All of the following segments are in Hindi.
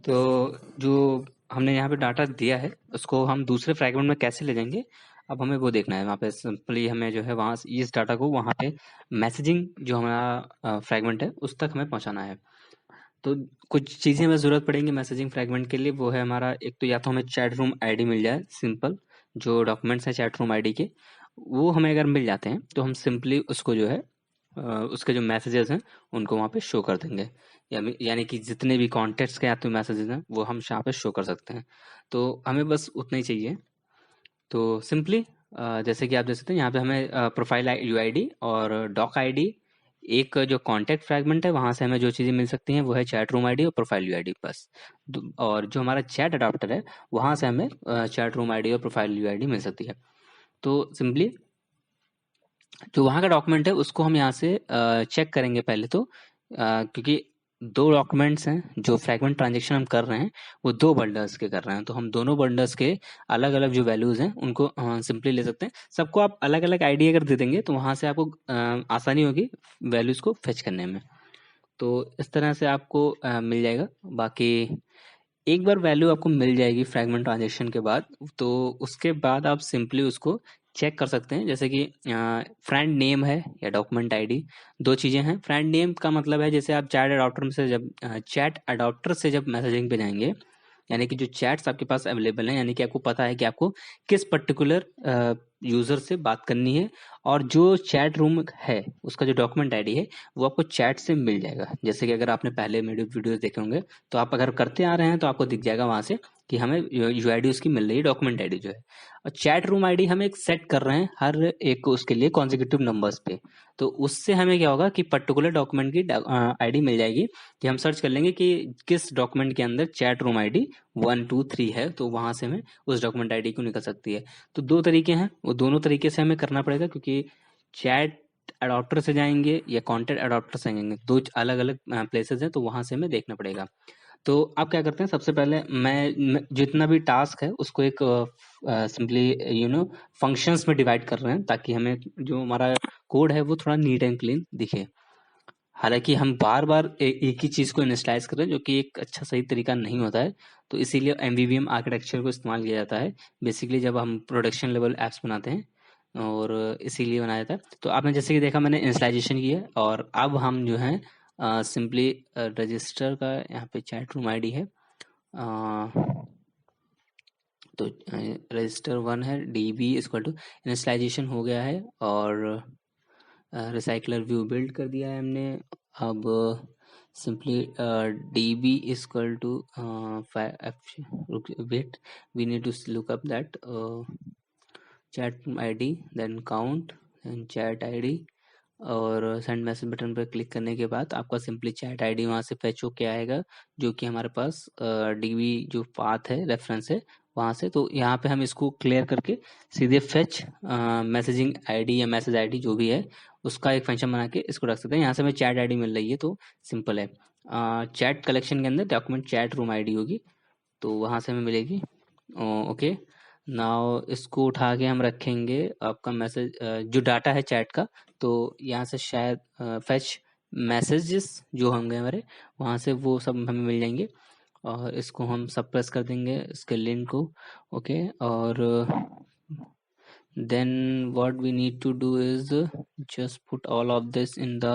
तो जो हमने यहाँ पे डाटा दिया है उसको हम दूसरे फ्रैगमेंट में कैसे ले जाएंगे, अब हमें वो देखना है। वहाँ पे सिंपली हमें जो है वहाँ से इस डाटा को वहाँ पे मैसेजिंग जो हमारा फ्रैगमेंट है उस तक हमें पहुँचाना है। तो कुछ चीज़ें हमें ज़रूरत पड़ेंगी मैसेजिंग फ्रैगमेंट के लिए। वो है हमारा एक तो या तो हमें चैट रूम आईडी मिल जाए, सिंपल जो डॉक्यूमेंट्स हैं चैट रूम आईडी के, वो हमें अगर मिल जाते हैं तो हम सिंपली उसको जो है उसके जो मैसेजेस हैं उनको वहाँ पे शो कर देंगे। यानी कि जितने भी कॉन्टेक्ट्स के आते हुए मैसेजेस हैं वो हम यहाँ पे शो कर सकते हैं। तो हमें बस उतना ही चाहिए। तो सिंपली जैसे कि आप देख सकते हैं यहाँ पे हमें प्रोफाइल यूआईडी और डॉक आईडी, एक जो कॉन्टैक्ट फ्रैगमेंट है वहाँ से हमें जो चीज़ें मिल सकती हैं वो है चैट रूम आईडी और प्रोफाइल यूआईडी बस। और जो हमारा चैट अडाप्टर है वहाँ से हमें चैट रूम आईडी और प्रोफाइल यूआईडी मिल सकती है। तो सिंपली जो वहाँ का डॉक्यूमेंट है उसको हम यहाँ से चेक करेंगे पहले तो, क्योंकि दो डॉक्यूमेंट्स हैं जो फ्रैगमेंट ट्रांजेक्शन हम कर रहे हैं वो दो बंडल्स के कर रहे हैं, तो हम दोनों बंडल्स के अलग अलग जो वैल्यूज हैं उनको सिंपली ले सकते हैं। सबको आप अलग अलग आईडी अगर दे देंगे तो वहाँ से आपको आसानी होगी वैल्यूज को फेच करने में। तो इस तरह से आपको मिल जाएगा। बाकी एक बार वैल्यू आपको मिल जाएगी फ्रैगमेंट ट्रांजेक्शन के बाद, तो उसके बाद आप सिंपली उसको चेक कर सकते हैं। जैसे कि फ्रेंड नेम है या डॉक्यूमेंट आईडी, दो चीज़ें हैं। फ्रेंड नेम का मतलब है जैसे आप चैट अडॉप्टर से जब मैसेजिंग पे जाएंगे, यानी कि जो चैट्स आपके पास अवेलेबल हैं, यानी कि आपको पता है कि आपको किस पर्टिकुलर यूज़र से बात करनी है, और जो चैट रूम है उसका जो डॉक्यूमेंट आईडी है वो आपको चैट से मिल जाएगा। जैसे कि अगर आपने पहले मेरे वीडियोस देखे होंगे तो आप अगर करते आ रहे हैं तो आपको दिख जाएगा वहां से कि हमें यू आई डी उसकी मिल रही है, डॉक्यूमेंट आईडी जो है। और चैट रूम आईडी हम एक सेट कर रहे हैं हर एक उसके लिए कॉन्जिक्यूटिव नंबर्स पे। तो उससे हमें क्या होगा कि पर्टिकुलर डॉक्यूमेंट की आईडी मिल जाएगी, कि हम सर्च कर लेंगे कि किस डॉक्यूमेंट के अंदर चैट रूम आईडी 1 2 3 है, तो वहां से हमें उस डॉक्यूमेंट आईडी को निकल सकती है। तो दो तरीके हैं, वो दोनों तरीके से हमें करना पड़ेगा, क्योंकि चैट अडॉप्टर से जाएंगे या कॉन्टेक्ट अडॉप्टर से जाएंगे, दो अलग अलग प्लेसेस हैं, तो वहां से हमें देखना पड़ेगा। तो आप क्या करते हैं, सबसे पहले मैं जितना भी टास्क है उसको एक सिंपली फंक्शंस में डिवाइड कर रहे हैं, ताकि हमें जो हमारा कोड है वो थोड़ा नीट एंड क्लीन दिखे। हालांकि हम बार बार एक ही चीज को इनिशियलाइज कर रहे हैं, जो कि एक अच्छा सही तरीका नहीं होता है। तो इसीलिए एमवीवीएम आर्किटेक्चर को इस्तेमाल किया जाता है बेसिकली जब हम प्रोडक्शन लेवल एप्स बनाते हैं, और इसीलिए बनाया जाता है। तो आपने जैसे कि देखा मैंने इनिशियलाइजेशन की है, और अब हम जो है सिंपली रजिस्टर का यहाँ पे चैट रूम आईडी है, तो रजिस्टर 1 है, डीबी इक्वल टू इनिशियलाइजेशन हो गया है, और रिसाइकलर व्यू बिल्ड कर दिया है हमने। अब simply db equal to wait, we need to look up that chat ID, then count, then chat ID, और सेंड मैसेज बटन पर क्लिक करने के बाद आपका सिंपली चैट आईडी वहाँ से फेच होके आएगा, जो कि हमारे पास डीबी जो पाथ है रेफरेंस है वहाँ से। तो यहाँ पे हम इसको क्लियर करके सीधे फेच मैसेजिंग आईडी या मैसेज आईडी जो भी है उसका एक फंक्शन बना के इसको रख सकते हैं। यहाँ से हमें चैट आईडी मिल रही है तो सिंपल है, चैट कलेक्शन के अंदर डॉक्यूमेंट चैट रूम आईडी होगी, तो वहाँ से हमें मिलेगी। ओके, नाउ इसको उठा के हम रखेंगे आपका मैसेज जो डाटा है चैट का, तो यहाँ से शायद फेच मैसेजेस जो होंगे हमारे वहाँ से वो सब हमें मिल जाएंगे, और इसको हम सप्रेस कर देंगे इसके लिंक को। ओके, और then what we need to do is just put all of this in the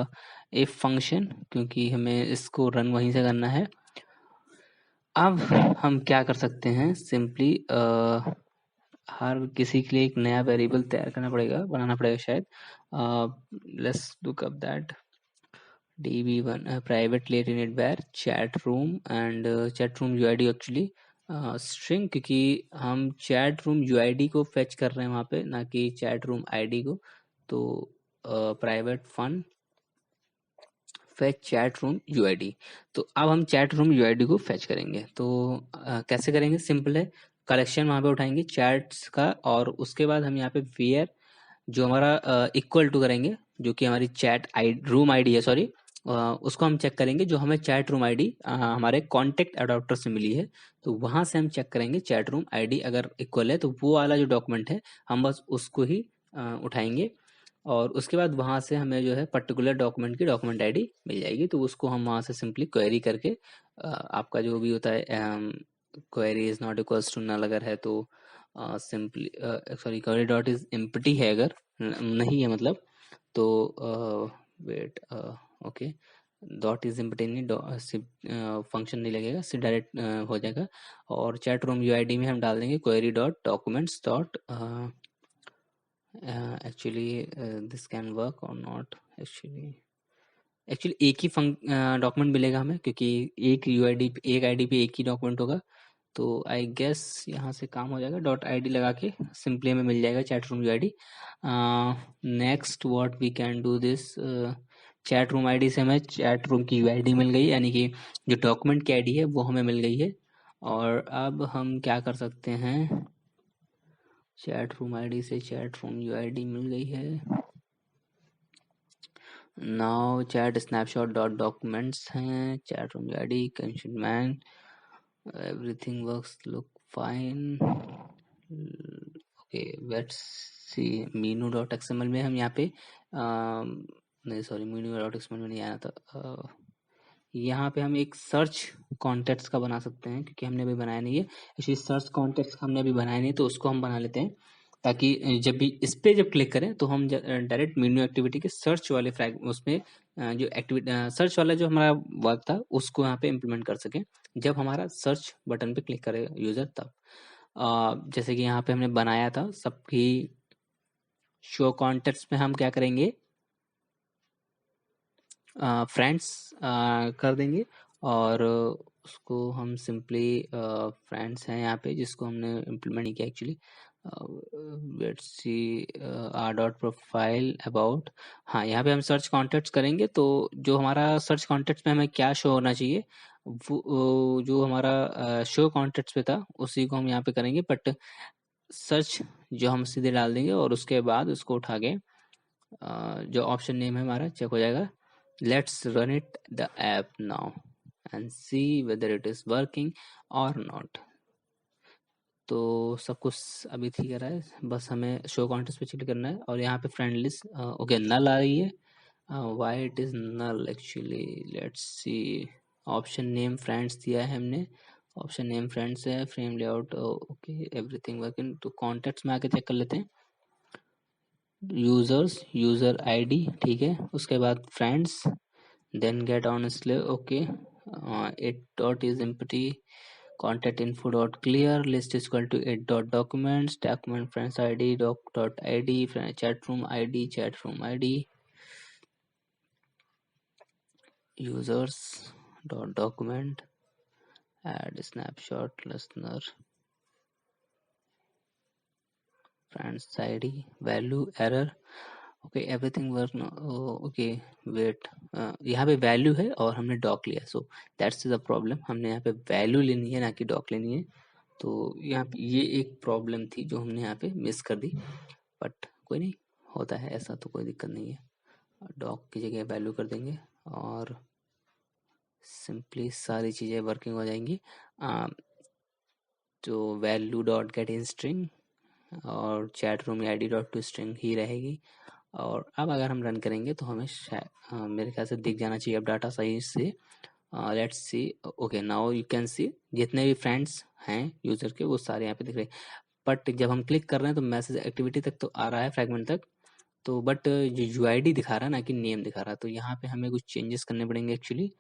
if function, क्योंकि हमें इसको रन वहीं से करना है। अब हम क्या कर सकते हैं, सिंपली हर किसी के लिए एक नया वेरिएबल तैयार करना पड़ेगा, बनाना पड़ेगा शायद। Let's look up that db1 private layer init var chat room, and chat room uid actually string, क्योंकि हम चैट रूम यूआईडी को फेच कर रहे हैं वहाँ पे, ना कि चैट रूम आईडी को। तो private fun fetch chat room UID. तो अब हम चैट रूम यूआईडी को फेच करेंगे, तो कैसे करेंगे, सिंपल है, कलेक्शन वहाँ पे उठाएंगे चैट्स का, और उसके बाद हम यहाँ पे वेयर जो हमारा इक्वल टू करेंगे, जो कि हमारी चैट आई रूम आईडी है, सॉरी, उसको हम चेक करेंगे जो हमें चैट रूम आईडी हमारे कॉन्टेक्ट अडॉप्टर से मिली है। तो वहां से हम चेक करेंगे चैट रूम आईडी अगर इक्वल है तो वो वाला जो डॉक्यूमेंट है हम बस उसको ही उठाएंगे, और उसके बाद वहां से हमें जो है पर्टिकुलर डॉक्यूमेंट की डॉक्यूमेंट आईडी मिल जाएगी, तो उसको हम वहां से सिंपली क्वेरी करके आपका जो भी होता है query is not equals to null अगर है तो simply sorry query dot is empty है अगर नहीं है मतलब तो wait okay dot is empty नहीं फंक्शन नहीं लगेगा सिर्फ डायरेक्ट हो जाएगा। और चैट रूम यूआईडी में हम डाल देंगे query dot documents dot actually this can work और नॉट एक्चुअली एक ही डॉक्यूमेंट मिलेगा हमें क्योंकि एक यूआईडी एक आईडी पे एक ही डॉक्यूमेंट होगा। तो आई गेस यहाँ से काम हो जाएगा डॉट आईडी लगा के सिंपली हमें मिल जाएगा chat room UID. Next what we can do this chat room ID से हमें चैट रूम की यूआईडी मिल गई यानी कि जो डॉक्यूमेंट की आईडी है वो हमें मिल गई है। और अब हम क्या कर सकते हैं चैट रूम आईडी से चैट रूम यूआईडी मिल गई है। Now chat snapshot dot documents हैं चैट रूम यूआईडी कंशन man everything works look fine okay let's see menu.xml में हम यहाँ पे नहीं सॉरी menu.xml में नहीं आया था यहाँ पे हम एक सर्च कॉन्टेक्ट्स का बना सकते हैं क्योंकि हमने अभी बनाया नहीं है। एक्चुअली सर्च कॉन्टेक्ट्स हमने अभी बनाया नहीं तो उसको हम बना लेते हैं ताकि जब भी इस पे जब क्लिक करें तो हम डायरेक्ट मेन्यू एक्टिविटी के सर्च वाले फ्रैग उसमें जो एक्टिविटी सर्च वाला जो हमारा वर्क था उसको यहाँ पे इम्प्लीमेंट कर सकें जब हमारा सर्च बटन पे क्लिक करे यूजर तब जैसे कि यहाँ पे हमने बनाया था सबकी शो कॉन्टेक्ट्स में हम क्या करेंगे फ्रेंड्स कर देंगे और उसको हम सिंपली फ्रेंड्स हैं यहाँ पे जिसको हमने इम्प्लीमेंट नहीं किया actually let's see R dot profile about हाँ यहाँ पे हम सर्च कॉन्टेक्ट्स करेंगे तो जो हमारा सर्च कॉन्टेक्ट्स में हमें क्या शो होना चाहिए वो जो हमारा शो कॉन्टेक्ट्स पे था उसी को हम यहाँ पे करेंगे बट सर्च जो हम सीधे डाल देंगे और उसके बाद उसको उठा के जो ऑप्शन नेम है हमारा चेक हो जाएगा। Let's run it the app now and see whether it is working or not. तो सब कुछ अभी ठीक है रहा है बस हमें शो कॉन्टेक्स्ट पे क्लिक करना है और यहाँ पे फ्रेंड लिस्ट ओके नल आ रही है why it is null actually let's see option name friends दिया है हमने ऑप्शन नेम फ्रेंड्स है frame layout okay everything working तो कॉन्टेक्ट्स में आके चेक कर लेते हैं यूजर्स यूजर आईडी ठीक है उसके बाद friends then get on slave okay it dot is empty contact info dot clear list is equal to it dot documents document friends id doc dot id chat room id users dot document add snapshot listener friends id value error okay everything work okay wait यहाँ पे वैल्यू है और हमने डॉक लिया सो दैट्स द प्रॉब्लम हमने यहाँ पे वैल्यू लेनी है ना कि डॉक लेनी है तो यहाँ पे ये एक प्रॉब्लम थी जो हमने यहाँ पे मिस कर दी बट कोई नहीं होता है ऐसा तो कोई दिक्कत नहीं है डॉक की जगह वैल्यू कर देंगे और सिंपली सारी चीज़ें वर्किंग हो जाएंगी तो value dot get in string और chat room I D dot to string ही रहेगी और अब अगर हम रन करेंगे तो हमें मेरे ख्याल से दिख जाना चाहिए अब डाटा सही से let's see okay now you can see जितने भी फ्रेंड्स हैं यूजर के वो सारे यहाँ पे दिख रहे हैं बट जब हम क्लिक कर रहे हैं तो मैसेज एक्टिविटी तक तो आ रहा है फ्रैगमेंट तक तो बट जो यूआईडी दिखा रहा है ना कि नेम दिखा रहा है तो यहाँ पे हमें कुछ चेंजेस करने पड़ेंगे actually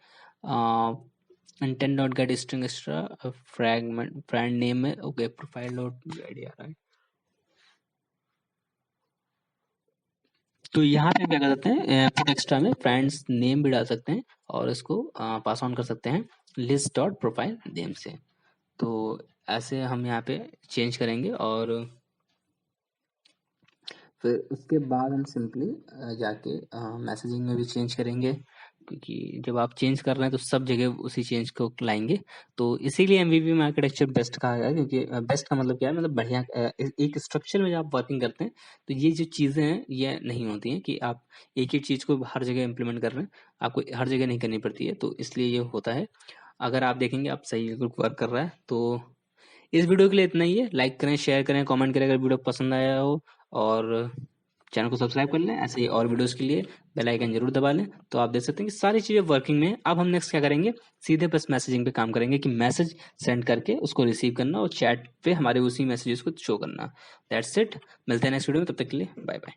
intent dot gate string extra fragment friend name में ओके प्रोफाइल डॉट यूआईडी आ रहा है तो यहाँ पे क्या कर सकते हैं पुट एक्स्ट्रा में फ्रेंड्स नेम भी डाल सकते हैं और इसको पास ऑन कर सकते हैं लिस्ट डॉट प्रोफाइल नेम से तो ऐसे हम यहाँ पे चेंज करेंगे और फिर उसके बाद हम सिंपली जाके मैसेजिंग में भी चेंज करेंगे क्योंकि जब आप चेंज कर रहे हैं तो सब जगह उसी चेंज को लाएंगे तो इसीलिए एमवीपी में आर्किटेक्चर बेस्ट कहा गया है क्योंकि बेस्ट का मतलब क्या है मतलब बढ़िया एक स्ट्रक्चर में जब आप वर्किंग करते हैं तो ये जो चीज़ें हैं ये नहीं होती हैं कि आप एक ही चीज़ को हर जगह इम्प्लीमेंट कर रहे हैं आपको हर जगह नहीं करनी पड़ती है तो इसलिए ये होता है अगर आप देखेंगे आप सही वर्क कर रहा है तो इस वीडियो के लिए इतना ही है लाइक करें शेयर करें कमेंट करें अगर वीडियो पसंद आया हो और चैनल को सब्सक्राइब कर लें। ऐसे ही और वीडियोस के लिए बेल आइकन जरूर दबा लें। तो आप देख सकते हैं कि सारी चीज़ें वर्किंग में हैं। अब हम नेक्स्ट क्या करेंगे, सीधे बस मैसेजिंग पे काम करेंगे कि मैसेज सेंड करके उसको रिसीव करना और चैट पे हमारे उसी मैसेजेस को शो करना। That's it. मिलते हैं नेक्स्ट वीडियो में, तब तक के लिए बाय बाय।